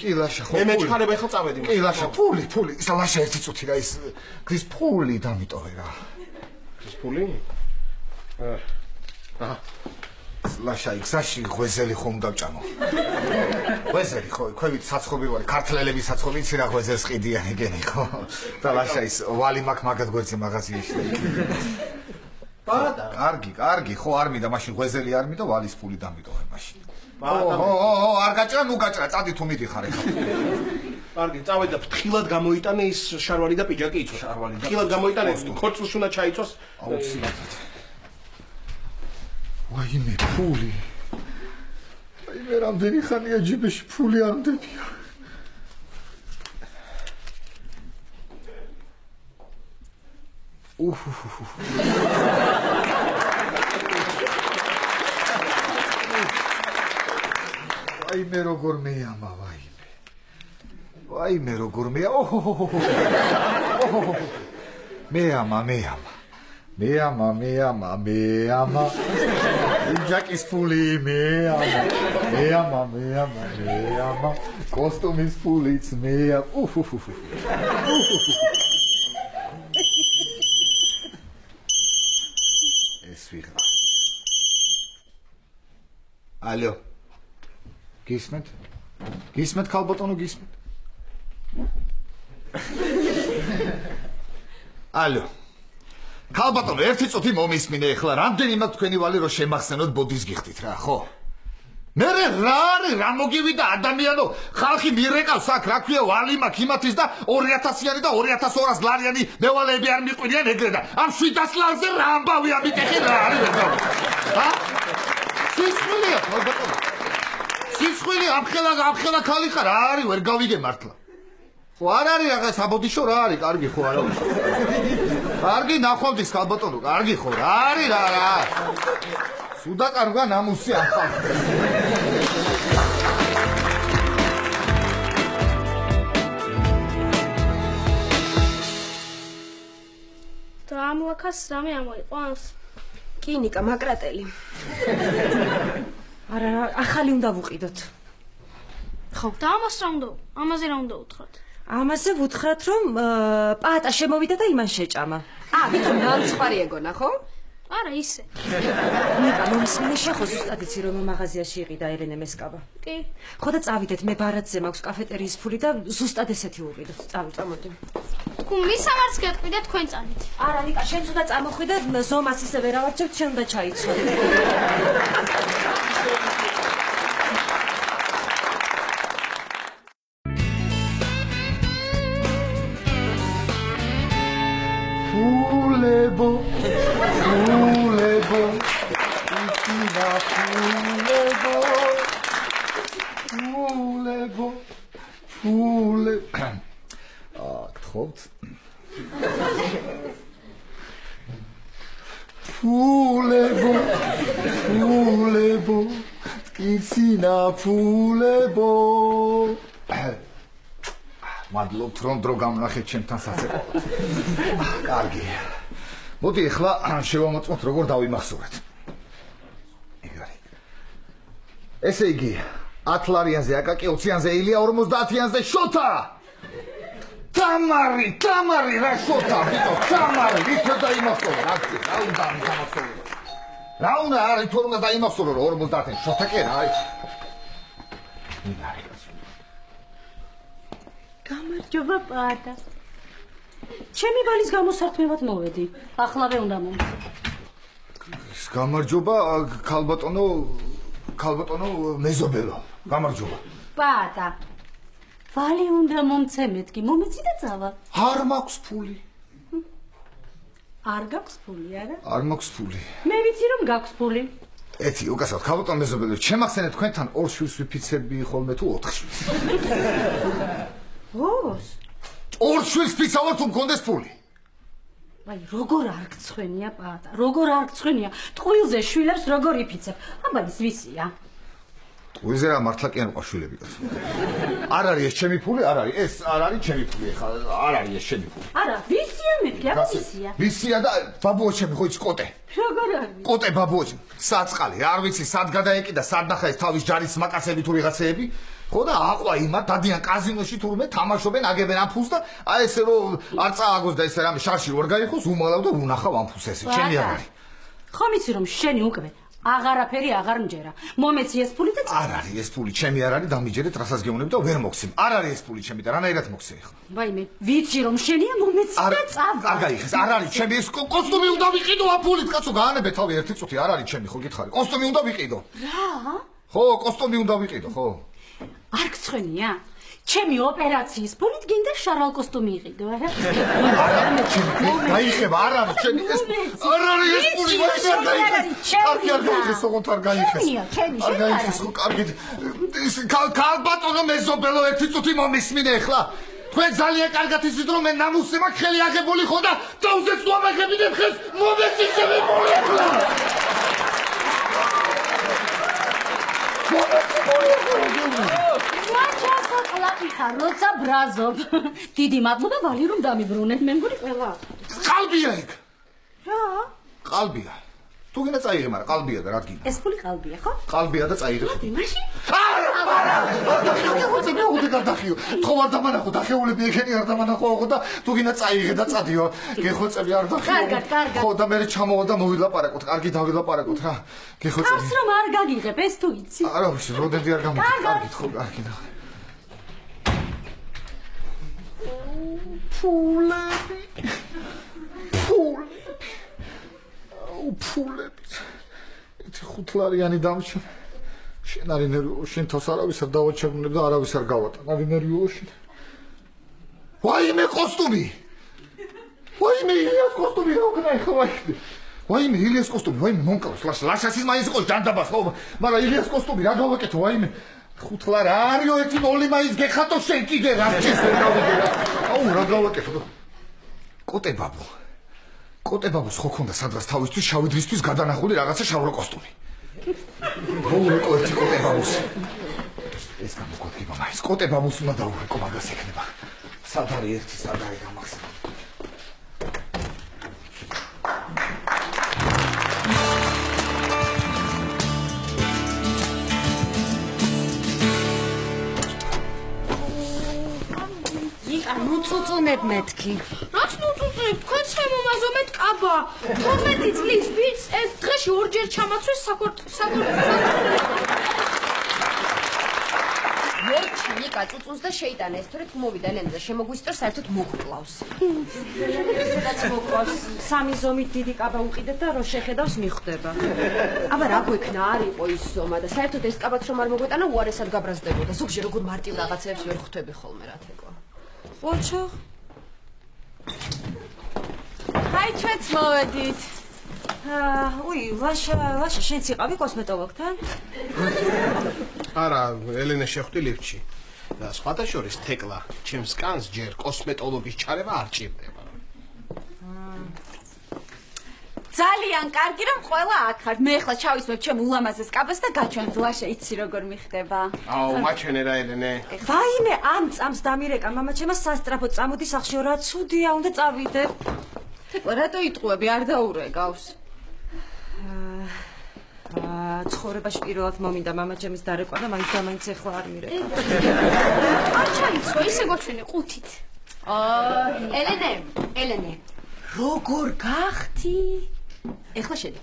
კი ლაშა ხო. მე მეჩქარება ეხლა წავედი. კი ლაშა ფული. ისა ლაშა ერთი წუთი რა ის გრის ფული დამიტოვე რა. ეს ფული? ლაშა იქსაში ღვეზელი ხომ დავჭამო. ღვეზელი ხო, ქვევით საცხობი ვარ, ქართლელების საცხობი იცი რა ღვეზელს ყიდიან ეგენი ხო. და ლაშა ის ვალი მაგ მაგად გვერდზე მაღაზიაში და იქ. პატა. კარგი, ხო არ მინდა მაშინ ღვეზელი არ მინდა, ვალის ფული დამიტოვე მაშინ. არ გაჭრა, ნუ გაჭრა, წადი თუ მიდიხარ ეხლა. კარგი, წავედი და ფრთხილად გამოიტანე ის შარვალი და პიჯაკი იცო. ფრთხილად გამოიტანე, ქორწილში უნდა ჩაიცოს. აუცილებლად. ვაიმე ფული. ვაიმე რამდენი ხანია ჯიბეში ფული არ მდებია. ვაიმე როგორ მეამა ვაიმე როგორ მეამა იჯაკის ფული მეამა კოსტუმის ფულიც ეს ვიღა ალო გისმენთ ქალბატონო გისმენთ ალო ქალბატონო ერთი წუთი მომისმინე ეხლა რამდენიმად თქვენი ვალი რომ შემახსენოთ ბოდის გიხდით რა ხო მე რა არის რა მოგივიდა ადამიანო ხალხი მირეკავს აქ რა ქვია ვალი მაქვს იმათის და 2000-იანი და 2200 ლარიანი მევალეები არ მიყვინიან ეგრე და ამ 700 ლარზე რა ამბავია მიტეხი რა არის ვერ გავიგე ჰა სიცხვილეა ქალბატონო სიცხვილე ამხელა ხალი ხარ რა არის ვერ გავიგე მართლა ხო არ არის რაღაც საბოდიშო რა არის კარგი ხო არა კარგი ნახვამდის ქალბატონო კარგი ხო რა არის რა სუდაკარგა ნამუსი ახალ და ამ ლაქას რამე ამოიყვანს კი ნიკა მაკრატელი არა ახალი უნდა ვუყიდოთ ხო და ამაზე რა უნდა უთხრათ ამაზე ვუთხრათ რომ პატა შემოვიდა და იმან შეჭამა ვითომ ნამცხვარი ეგონა ხო არა ისე ნიკა მომისმინე შეხო ზუსტად იცი რომ მაღაზიაში იყიდა ელენე მესკაბა კი ხო და წავიდეთ მე ბარათზე მაქვს კაფეტერიის ფული და ზუსტად ესეთი უყიდოთ წამოდი თქვენ მისამართს გეტყვი და თქვენ წამით არა ნიკა შენ უნდა წამოხვი და ზომას ისე ვერ ავარჩევთ შენ უნდა ჩაიცვალე Fulebo, ikina fulebo. გთხოვთ. Fulebo, ikina fulebo. მადლობთ რომ დრო გამნახეთ ჩემთან საცეკვაოდ. კარგი. მოდი ახლა შევამოწმოთ როგორ დავიმახსოვრეთ. ეგ არის. ესე იგი 10 ლარიანზე აკაკი 20-იანზე ილია 50-იანზე შოთა. თამარი რა შოთა ბიტო თამარი ვითო დაიმახსოვრე რა უნდა დამახსოვრე. რა უნდა არის თუ უნდა დაიმახსოვრე 50-იან შოთა კი რა არის. გამარჯობა პაატა. ჩემი ვალის გამოსართმევად მოვედი. ახლავე უნდა მომწე. გამარჯობა ქალბატონო მეზობელო. გამარჯობა. პაატა. ვალი უნდა მომწე მეთქი, მომეცი და წავა. არ მაქვს ფული. არ გაქვს ფული, არა? არ მაქვს ფული. მე ვიცი რომ გაქვს ფული. ეთი, უკაცრავად, ქალბატონო მეზობელო, შემახსენეთ თქვენთან 2 შვილს ვიფიცები ხოლმე თუ 4 შვილს. ოს? 2 შვილს ფიცავარ თუ მქონდეს ფული. აი, როგორ არ გწხვენია პაატა, როგორ არ გწხვენია. ტყუილზე შვილებს როგორ იფიცებ? აბა ის ვისია? ტყუილზე რა მართლა კი არ მყავს შვილები კაცო. არ არის ეს ჩემი ფული, არ არის. ეს არ არის ჩემი ფული ხა, არ არის ეს ჩემი ფული. არა, ვისია მეთქი, აბა ვისია? ვისია და ბაბუო ჩემი ხო ის კოტე. როგორ არის? კოტე ბაბუო, საწყალი, არ ვიცი სად გადაეკიდა, სად ნახა ეს თავის ჯარის მაკაცები თუ ვიღაცეები. ხო და აყვა იმათ დადიან კაზინოში თურმე თამაშობენ აგებენ ამ ფულს და აი ესე რომ არ წააგოს და ესე რამე შარში ვერ გაიხოს უმალავ და უნახავ ამ ფულს ესე ჩემი არ არის. ხომ იცი რომ შენი უკვე აღარაფერი აღარ მჯერა. მომეცი ეს ფული და არ არის ეს ფული ჩემი არ არის დამიჯერეთ რასაც გეუბნები და ვერ მოგცემ. არ არის ეს ფული ჩემი და რანაირად მოგცე ახლა. ვაიმე, ვიცი რომ შენია მომეცი და წავა. არ გაიხეს, არ არის ჩემი ეს კოსტუმი უნდა ვიყიდო ამ ფულით კაცო გაანებე თავი ერთი წუთი არ არის ჩემი ხო გითხარი. კოსტუმი უნდა ვიყიდო. რა? ხო, კოსტუმი უნდა ვიყიდო, ხო. არ გწხვენია? ჩემი ოპერაციის ფულით გინდა შარვალ კოსტუმი იყიდო, არა? გაიხება, არ არის ჩემი ეს. არ არის ეს ფული, მაგრამ გაიხეს. კარგი არ გაიხეს, ოღონდ არ გაიხეს. არ გაიხეს, ხო კარგი. ის ქალბატონო მეზობელო ერთი წუთი მომისმინე ახლა. თქვენ ძალიან კარგად იცით რომ მე ნამუსი მაქვს ხელი აღებული ხო და თავზეც თუ ამახებინებ ხეს მომეცი ჩემი ფული ახლა. ლაპი ხარ, როცა ბრაზობ. დიდი მადლობა ვალი რომ დამიბრუნეთ, მე მგონი ყველა. ყალბია ეგ. რა? ყალბია. თუ გინდა წაიღე, მაგრამ ყალბია და რა გინდა? ეს ფული ყალბია, ხო? ყალბია და წაიღე. მოდი, მაშინ. არა! მე ούτε გადახიო. ხო არ დამანახო, დახეულები ეგენი არ დამანახო ხო და თუ გინდა წაიღე და წადიო. გეხოცები არ დახიო. კარგად. ხო და მე ჩამოვა და მოვილაპარაკოთ. კარგი დავილაპარაკოთ რა. გეხოცები. ხავს რომ არ გაგიღებ, ეს თუ იცი. არა, ვიცი, როდები არ გამოდი. კარგით, ხო, კარგი და. ფულები. ეს 5 ლარიანი დამჭა. შენ არის ნერვიო, შენ თავს არავის არ დავაჩაგუნებ და არავის არ გავატან. არის ნერვიო შენ. ვაიმე კოსტუმი. ვაიმე ილიას კოსტუმი რა უკნაი ხო ვაიმე. ვაიმე ილიას კოსტუმი, ვაიმე მომკლავს. ლაშასის მაინც ყოს ჯანდაბას ხო, მაგრამ ილიას კოსტუმი რა გავაკეთო ვაიმე. 5 ლარი არისო ერთი ნოლი მაინც გეხატო შენ კიდე რა ჩეს ვერ გავიგე რა. აუ რა გავაკეთო. კოტე ბაბუ. კოტე ბაბუს ხო ქონდა სადღაც თავისთვის შავი დრისთვის გადანახული რაღაცა შავრო კოსტუმი. მოურეკო ერთი კოტე ბაბუს. ეს გამოგვადგება მაინც კოტე ბაბუს უნდა დაურეკო მაგას ეკნება. სად არის ერთი სად არის გამახსენე. ნუწუწუნებ მეთქი. რაც ნუწუწუნებ, თქვენ შემომაზომეთ კაბა. 12 წლის ბიჭს ეს დღეში ორჯერ ჩამაცვეს მორჩილი კაწუწუნს და შეიტანა ეს თორე თუ მოვიდა ელენე და შემოგვისწორ საერთოდ მოგკლავს. სადაც მოკლავს, 3 ზომით დიდი კაბა უყიდეთ და რო შეხედავს მიხვდება. აბა რა გვექნა არ იყო ის ზომა და საერთოდ ეს კაბაც რომ არ მოგვეტანა უარესად გაბრაზდებოდა. ზოგჯერ როგორ მარტივ რაღაცებს ვერ ხვდები ხოლმე რა თქო. ხოჩო. აი ჩვენც მოვედით. უი, ვაშა, შენც იყავი კოსმეტოლოგთან? არა, ელენე შეხვდი ლიფტში. და სხვათა შორის თეკლა, ჩემს კანს ჯერ კოსმეტოლოგის ჩარევა არ ჭირდება. ძალიან კარგი რომ ყველა აქ ხართ. მე ახლა ჩავისმებ ჩემ ულამაზეს კაბას და გაჩვენ ლაშა იცი როგორ მიხდება. აუ, მაჩვენე რა ელენე. ვაიმე, ამ წამს დამირეკა მამა ჩემა სასტრაფოდ წამოდი სახლში რა ცუდია, უნდა წავიდე. თეკლა რატო იტყუები არ დაურეგავს? ცხოვრებაში პირველად მომინდა მამა ჩემის დარეკვა და მაინც და მაინც ახლა არ მირეკა. არ ჩაიცვა, ისე გვაჩვენე ყუთით. ელენე, როგორ გახდი? ეხლა შედი.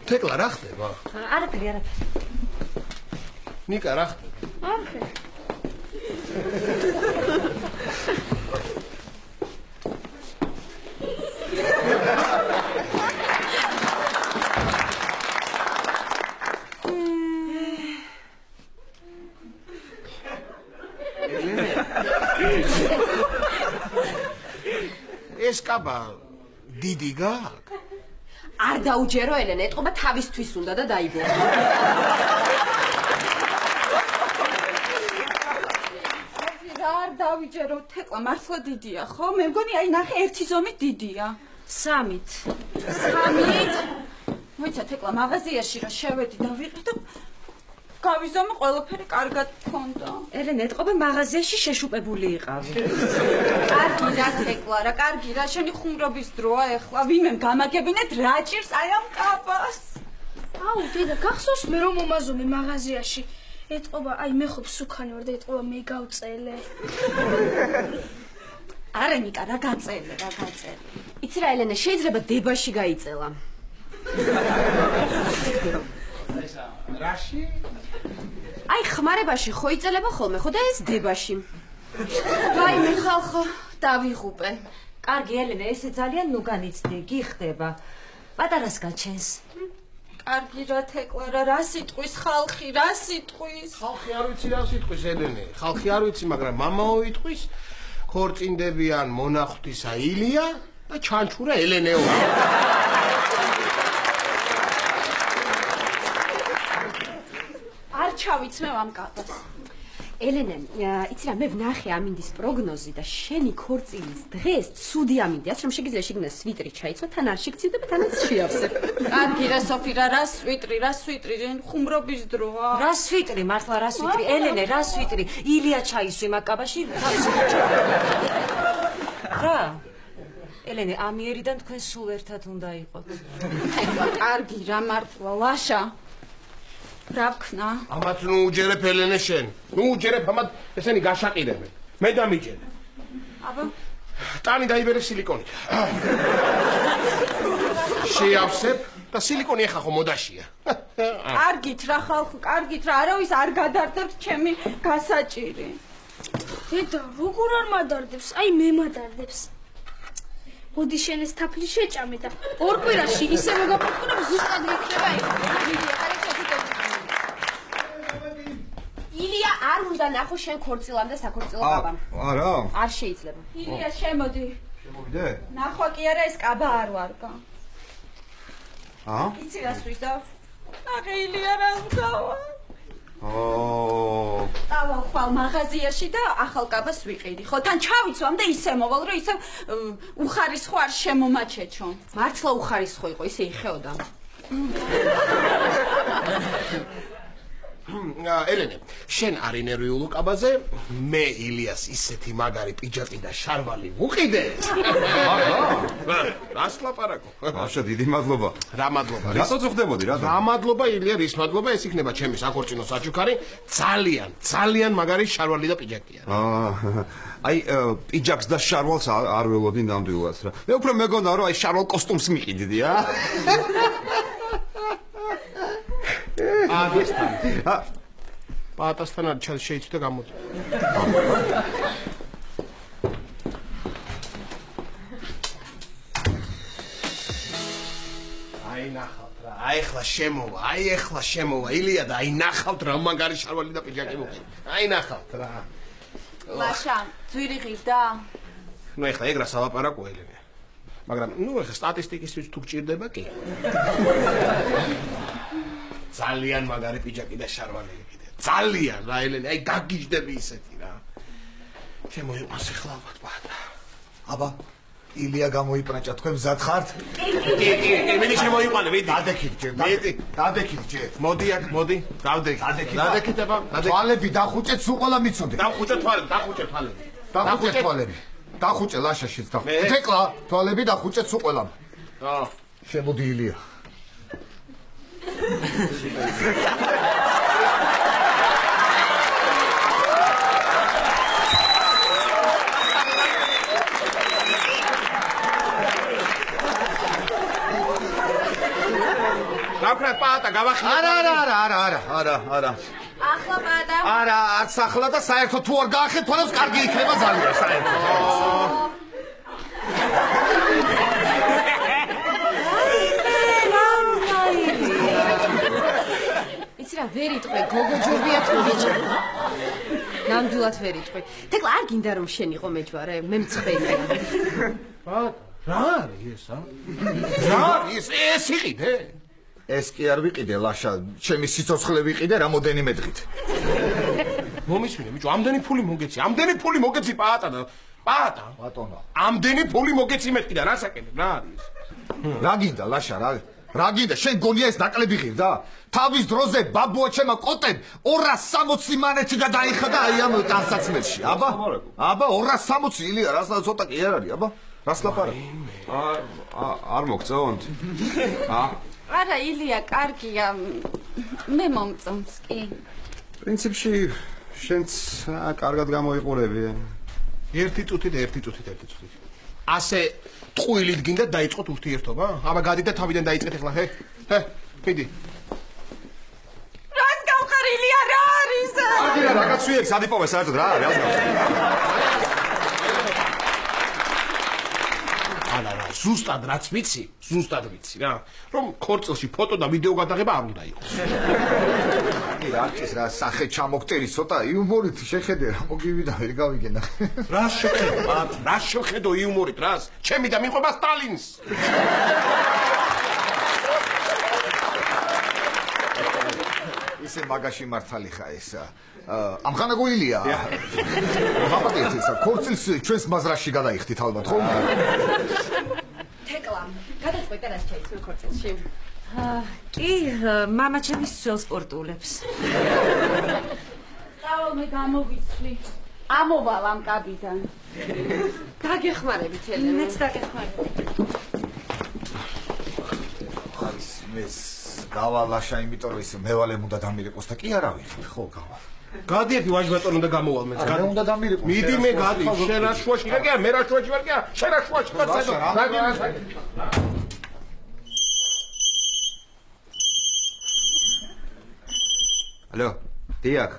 თეკლა რა ხდება? არაფერი. ნიკა რა ხდება? არაფერი. ეს კაბა დიდი გააკ? არ დაუჯერო ელენე, ეთყობა თავისთვის უნდა და დაიბო. არ დავიჯერო, თეკლა მართლა დიდია, ხო? მე მგონი აი ნახე ერთი ზომით დიდია. 3-ით. 3-ით? მოიცა თეკლა მაღაზიაში რა შევედი და ვიყიდ და გავიზომე ყველაფერი კარგად მქონდა. ელენე, ეთყობა მაღაზიაში შეშუპებული იყავი. კარგი რა თეკლა რა, კარგი რა, შენი ხუმრობის დროა ეხლა. ვინმე გამაგებინეთ რა ჭირს აი ამ კაბას. აუ, დედა, გახსოვს მე რომ მომაზომე მაღაზიაში. ეთყობა, აი მე ხო სუქანი ვარ და ეთყობა მე გავწელე. არა ნიკა, რა გაწელე. იცი რა ელენე, შეიძლება დებაში გაიწელა. რაში? აი ხმარებაში ხო იწელება ხოლმე, ხო და ეს დებაში. ვაი მე ხალხო, დავიღუპე. კარგი ელენე, ესე ძალიან ნუგანიცდი, გიხდება. პატარას გაჩენს. კარგი რა თეკლა რა სიტყვის ხალხი, რა სიტყვის? ხალხი არ ვიცი რა სიტყვის ელენე. ხალხი არ ვიცი, მაგრამ მამაო იტყვის ქორწინდებიან მონახვთისა ილია და ჩანჩურა ელენეო. არ ჩავიცმევ ამ კაბას. ელენე, იცი რა, მე ვნახე ამინდის პროგნოზი და შენი ქორწილის დღეს ცუდი ამინდია, რომ შეგიძლია შეგნა სვიტრი ჩაიცვა, თან არ შეგწივდება, თანაც შეავსებ. კარგი რა სოფი რა სვიტრი, ხუმრობის დროა. რა სვიტრი, მართლა რა სვიტრი, ელენე, რა სვიტრი, ილია ჩაისვი მაგკაბაში. რა? ელენე, ამიერიდან თქვენ სულ ერთად უნდა იყოთ. კარგი რა მართლა, ლაშა. რა ვქნა? ამათ ნუ უჯერებ ელენე შენ. ნუ უჯერებ ამათ ესენი გაშაყირებენ. მე დამიჯერე. აბა ტანი დაიბერე სილიკონით. შეავსებ და სილიკონი ეხა ხო მოდაშია. კარგით რა ხალხო, კარგით რა, არავის არ გადარდებთ ჩემი გასაჭირი. დედა, როგორ არ მადარდებს? აი მე მადარდებს. მოდი შენ ეს თაფლი შეჭამე და ორ კვირაში ისე მოგაპატყურებ ზუსტად გიქნება იქ. ილია არ უნდა ნახო შენ ქორწილამ და საქორწილო კაბამ. არა. არ შეიძლება. ილია შემოდი. შემოვიდე? ნახვა კი არა ეს კაბა არ ვარგა. იცი რას ვიზავ? ნახე ილია რა ვდავა. ავა ხვალ მაღაზიაში და ახალ კაბას ვიყიდი. ხო, თან ჩავიცვამ და ისე მოვალ, რომ ისე უხარისხო არ შემომაჩეჩო. მართლა უხარისხო იყო, ისე იხეოდა. ელენე, შენ არი ნერვიულო კაბაზე, მე ილიას ისეთი მაგარი პიჯაკი და შარვალი ვუყიდე. რას ლაპარაკო? მაშა დიდი მადლობა. რა მადლობა? რატო წუხდებოდი რა? რა მადლობა ილია, რის მადლობა? ეს იქნება ჩემი საქორწინო საჩუქარი, ძალიან მაგარი შარვალი და პიჯაკია. აი პიჯაკს და შარვალს არ ველოდი ნამდვილად რა. მე უფრო მეგონა რომ აი შარვალ კოსტუმს მიყიდიდი ა. პატასთან არ შეიცვდა გამოდი. აი ნახავთ რა, აი ეხლა შემოვა ილია და აი ნახავთ რა მაგარი შარვალი და პიჯაკი მოყიდა. აი ნახავთ რა. ლაშა, ძვირი ღირდა. ნუ ეხლა ეგ რა სალაპარაკო ელენე. მაგრამ ნუ ეხლა სტატისტიკისთვის თუ გჭირდება კი. ძალიან მაგარი პიჯაკი და შარვალი იყიდე. ძალიან რა ელენე, აი გაგიჟდები ისეთი რა. შემოიყვანს ეხლა ალბათ პატა. აბა ილია გამოიპრაჭა, თქვენ მზად ხართ? კი, მე შემოიყვანე, მიდი. დადექით ჯერ. მოდი აქ, მოდი. დადექით აბა. თვალები დახუჭეთ, სულ ყველა მიცოდე. დახუჭე თვალები. დახუჭე ლაშაშიც და. თეკლა, თვალები დახუჭეთ სულ ყველა. შემოდი ილია. რა ვქნა გავახილებ. არა. ახლა პატა. არა, არც ახლა და საერთოდ თუ არ გაახეთ, თორემ კარგი იქნება ძალიან საერთოდ. იცი რა, ვერ იტყვე, გოგო ჯობია თუ ბიჭო. ნამდვილად ვერ იტყვე. თეკლა არ გინდა რომ შენ იყო მეჯვარე, მე მწყვეტია. რა არის ეს? რა არის ეს იყიდე? ეს კი არ ვიყიდე, ლაშა, ჩემი სიცოცხლე ვიყიდე რამოდენიმე დღით. მომისმინე, ბიჭო, ამდენი ფული მოგეცი პაატა. ბატონო. ამდენი ფული მოგეცი მეთქი და რასაკეთებ, რა არის? რა გინდა, ლაშა, რა გინდა, შენ გონია ეს ნაკლები ღირდა? თავის დროზე ბაბუა ჩემო კოტემ 260 მანეთი გადაიხადა აი ამ ტანსაცმელში. აბა 260 ილია, რას ცოტა კი არ არის, აბა. რას ლაპარაკი? არ მოგწონთ? არა, ილია, კარგია. მე მომწონს კი. პრინციპში შენც კარგად გამოიყურები. ერთი წუთით. ასე ტყუილით გინდა დაიწყოთ ურთიერთობა? აბა გადი და თავიდან დაიწყეთ ახლა, ჰე? მიდი. რას გავხარ, ილია, რა არის? კარგი რა, რაღაც ვიექ, სადიპოვე საერთოდ რა არის? არა, ზუსტად რაც ვიცი რა, რომ ქორწილში ფოტო და ვიდეო გადაღება არ უნდა იყოს. რა ის რა სახე ჩამოგტერი ცოტა იუმორით შეხედე რა მოგივიდა ვერ გავიგენა. რა შეხედო იუმორით რას? ჩემი და მიყვება სტალინს. ისე მაგაში მართალი ხა ეს. ამხანა გოილია. მაპატეთ ესა ქორწილს ჩვენს მაზრაში გადაიხდით ალბათ ხო? თეკლა, გადაწყვეტე რას ჩაიცმე ქორწილში? კი, მამა ჩემს ძველ სპორტულებს. წავალ მე გამოვიცვლი. ამოვალ ამ კაბიდან. დაგეხმარებით ელენე. მეც დაგეხმარებით. მეც გავალაშა იმიტომ რომ ის მევალემ უნდა დამირეკოს და კი არა ვიხებ ხო გავალ. გადი ერთი ვაჟბატონი უნდა გამოვალ მეც. მე უნდა დამირეკო. მიდი მე გადი, შენ რა შუაში ვარ კი არა, მე რა შუაში ვარ კი არა, შენ რა შუაში ვარ საერთოდ. ალო, დიახ.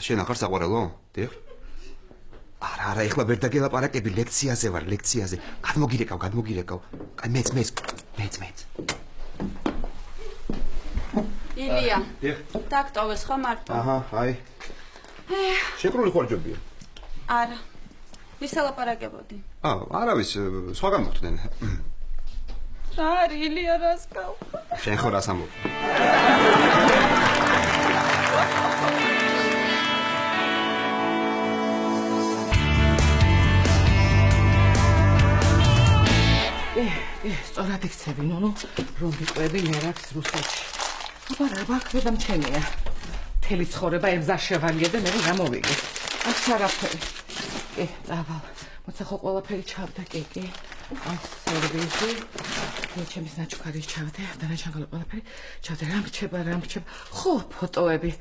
შენ ახარ საყვარელო? დიახ. არა, ეხლა ვერ დაგელაპარაკები, ლექციაზე ვარ, ლექციაზე. გადმოგირეკავ. აი მეც. ილია. დიახ. დაგტოვეს ხო მარტო? აი. შეკრული ხوار ჯობია. არა. ვისალაპარაკებოდი? არავის, სხვაგან მოხდნენ. რა არის ილია რას გავხარ? შენ ხო რას ამბობ? სწორად იქცევი, ნუნუ, რომ ვიყვები მე რაც რუსეთში. აბა რა ბაქრე და მჩენია. მთელი ცხოვრება ემზარ შევალია და მე გამოვიგე. აქ არაფერი. კი, წავალ. მოცა ხო ყველაფერი ჩავდა, კი. ამ სერვიზი. მე ჩემს ნაჩუქარის ჩავდე, დანარჩენ ყველაფერი ჩავდე. რა მრჩება. ხო, ფოტოები.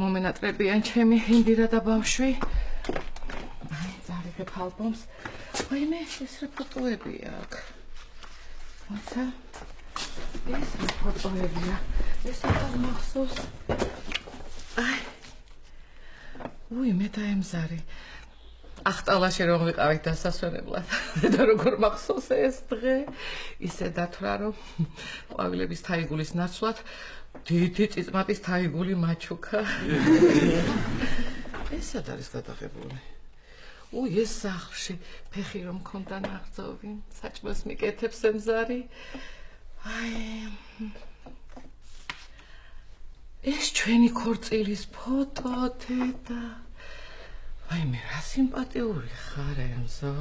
მომენატრებიან ჩემი ინდირა და ბავშვი. აი, წავიღებ ალბომს. აი მე ეს რა ფოტოებია აქ. მოცა ეს ფოტოებია. ეს ახალ მახსოვს. აი. უი, მე დაემზარი. ახტალაში რომ ვიყავით დასასვენებლად. და როგორ მახსოვს ეს დღე? ისე დათვრა რომ ყვავილების თაიგულის ნაცვლად დიდი წიწმატის თაიგული მაჩუქა. ეს სად არის გადაღებული? უი, ეს სახლში ფეხი რომ მქონდა ნაღწოვი, საჭმელს მიკეთებს ემზარი. აი. ეს ჩვენი ქორწილის ფოტო დედა. აი მე რა სიმპათიური ხარ ემზო.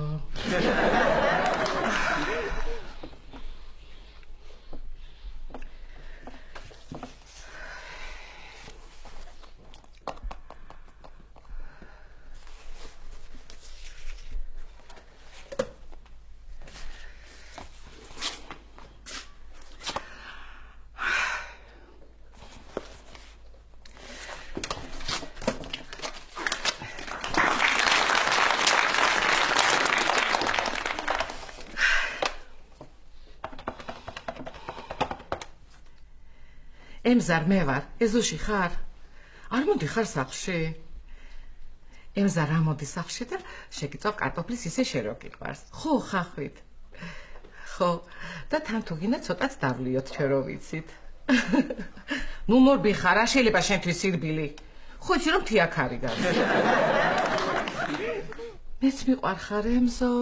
ემზარ მე ვარ, ეზოში ხარ? არ მოდი ხარ სახლში? ემზარ ამოდი სახლში და შეგიწევ კარტოფლის ისე შე რო გიყვარს. ხო, ხახვით. ხო, და თან თუ გინდა ცოტაც დავლიოთ ჩვენ რო ვიცით. ნუ მორბი ხარ, რა შეიძლება შენთვის სირბილი? ხო, იცი რომ თიაქ არის გან. მეც მიყვარხარ ემზო.